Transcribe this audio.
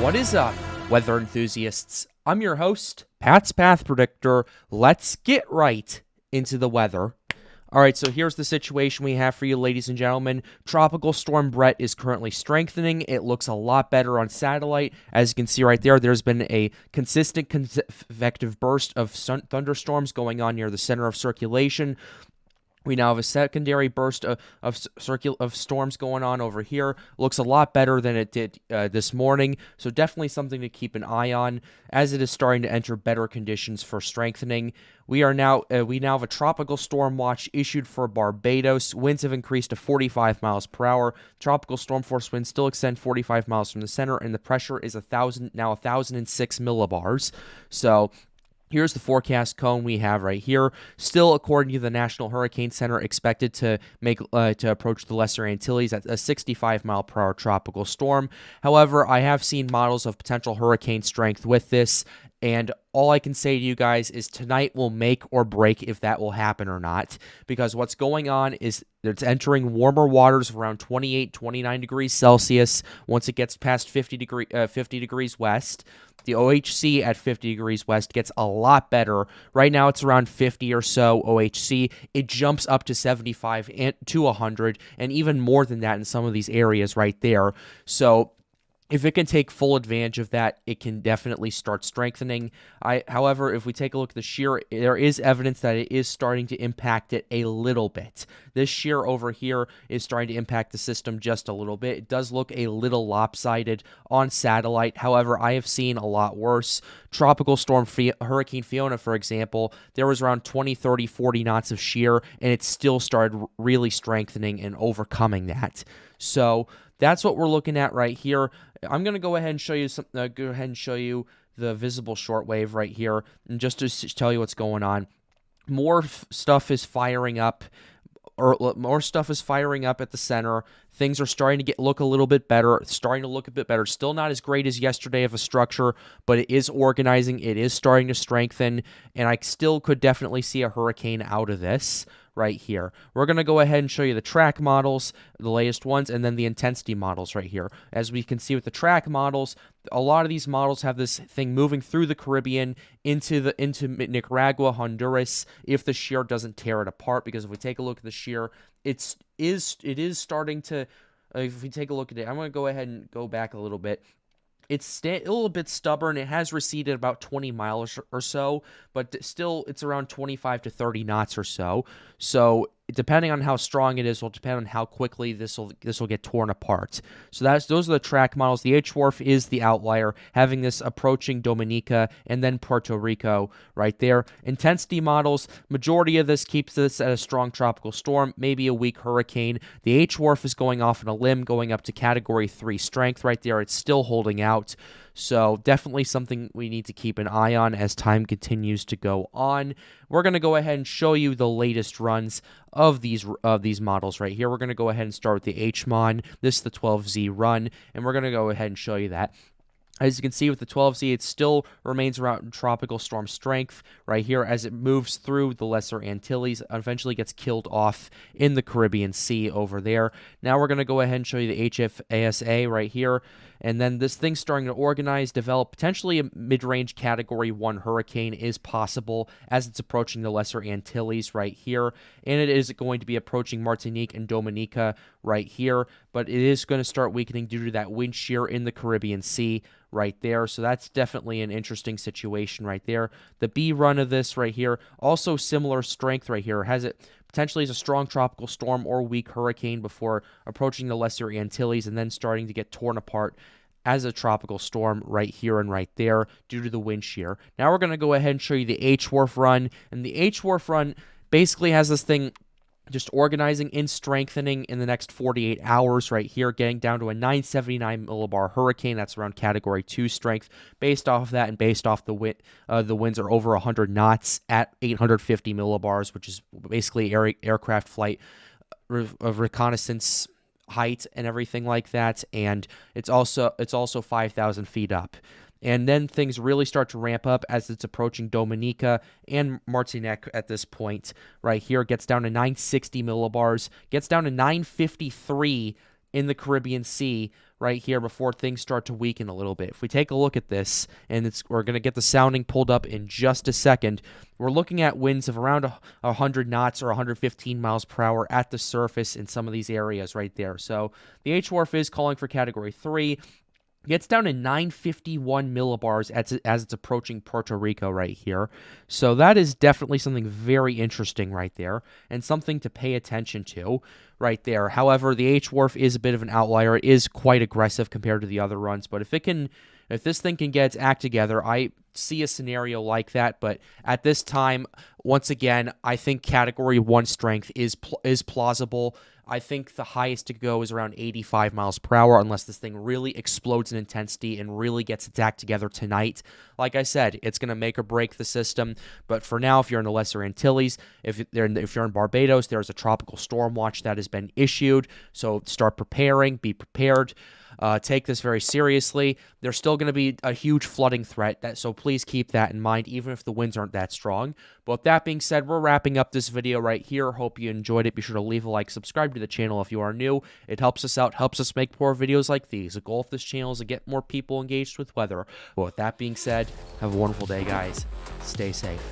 What is up, weather enthusiasts? I'm your host, Pat's Path Predictor. Let's get right into the weather. All right, so here's the situation we have for you, ladies and gentlemen. Tropical Storm Bret is currently strengthening. It looks a lot better on satellite. As you can see right there, there's been a consistent convective burst of thunderstorms going on near the center of circulation. We now have a secondary burst of storms going on over here. Looks a lot better than it did this morning, so definitely something to keep an eye on as it is starting to enter better conditions for strengthening. We now have a tropical storm watch issued for Barbados. Winds have increased to 45 miles per hour. Tropical storm force winds still extend 45 miles from the center, and the pressure is 1,006 millibars. So here's the forecast cone we have right here. Still, according to the National Hurricane Center, expected to approach the Lesser Antilles at a 65-mile-per-hour tropical storm. However, I have seen models of potential hurricane strength with this, and all I can say to you guys is tonight will make or break if that will happen or not, because what's going on is it's entering warmer waters around 28, 29 degrees Celsius. Once it gets past 50 degrees west, the OHC at 50 degrees west gets a lot better. Right now it's around 50 or so OHC. It jumps up to 75 to 100 and even more than that in some of these areas right there. So if it can take full advantage of that, it can definitely start strengthening. However, if we take a look at the shear, there is evidence that it is starting to impact it a little bit. This shear over here is starting to impact the system just a little bit. It does look a little lopsided on satellite. However, I have seen a lot worse. Tropical storm Hurricane Fiona, for example, there was around 20, 30, 40 knots of shear, and it still started really strengthening and overcoming that. So that's what we're looking at right here. I'm going to go ahead and show you the visible shortwave right here, and just to tell you what's going on. More stuff is firing up, more stuff is firing up at the center. Things are starting to look a little bit better, Still not as great as yesterday of a structure, but it is organizing. It is starting to strengthen, and I still could definitely see a hurricane out of this right here. We're going to go ahead and show you the track models, the latest ones, and then the intensity models right here. As we can see with the track models, a lot of these models have this thing moving through the Caribbean into Nicaragua, Honduras, if the shear doesn't tear it apart. Because if we take a look at the shear, it is starting to, if we take a look at it, I'm going to go ahead and go back a little bit. It's a little bit stubborn. It has receded about 20 miles or so, but still it's around 25 to 30 knots or so. So depending on how strong it is will depend on how quickly this will get torn apart. So those are the track models. The H-Wharf is the outlier, having this approaching Dominica and then Puerto Rico right there. Intensity models, majority of this keeps this at a strong tropical storm, maybe a weak hurricane. The H-Wharf is going off on a limb, going up to Category 3 strength right there. It's still holding out. So definitely something we need to keep an eye on as time continues to go on. We're going to go ahead and show you the latest runs of these models right here. We're going to go ahead and start with the HMON. This is the 12Z run, and we're going to go ahead and show you that. As you can see with the 12Z, it still remains around tropical storm strength right here as it moves through the Lesser Antilles, eventually gets killed off in the Caribbean Sea over there. Now we're going to go ahead and show you the HFASA right here. And then this thing's starting to organize, develop. Potentially a mid-range Category 1 hurricane is possible as it's approaching the Lesser Antilles right here. And it is going to be approaching Martinique and Dominica right here. But it is going to start weakening due to that wind shear in the Caribbean Sea right there. So that's definitely an interesting situation right there. The B run of this right here, also similar strength right here. Has it potentially as a strong tropical storm or weak hurricane before approaching the Lesser Antilles and then starting to get torn apart as a tropical storm right here and right there due to the wind shear. Now we're going to go ahead and show you the H-Wharf run. And the H-Wharf run basically has this thing just organizing and strengthening in the next 48 hours right here, getting down to a 979 millibar hurricane. That's around Category 2 strength. Based off of that and based off the winds are over 100 knots at 850 millibars, which is basically aircraft flight of reconnaissance height and everything like that. And it's also 5,000 feet up. And then things really start to ramp up as it's approaching Dominica and Martinique at this point. Right here, it gets down to 960 millibars, gets down to 953 in the Caribbean Sea right here before things start to weaken a little bit. If we take a look at this, and we're going to get the sounding pulled up in just a second, we're looking at winds of around 100 knots or 115 miles per hour at the surface in some of these areas right there. So the H-Wharf is calling for Category 3. Gets down to 951 millibars as it's approaching Puerto Rico right here. So that is definitely something very interesting right there and something to pay attention to right there. However, the H-Wharf is a bit of an outlier. It is quite aggressive compared to the other runs, but if this thing can get its act together, I see a scenario like that. But at this time, once again, I think Category 1 strength is plausible. I think the highest to go is around 85 miles per hour unless this thing really explodes in intensity and really gets its act together tonight. Like I said, it's going to make or break the system. But for now, if you're in the Lesser Antilles, if you're in Barbados, there's a tropical storm watch that has been issued. So start preparing, be prepared. Take this very seriously. There's still going to be a huge flooding threat, so please keep that in mind, even if the winds aren't that strong. But with that being said, we're wrapping up this video right here. Hope you enjoyed it. Be sure to leave a like, subscribe to the channel if you are new. It helps us out, helps us make more videos like these. The goal of this channel is to get more people engaged with weather. But with that being said, have a wonderful day, guys. Stay safe.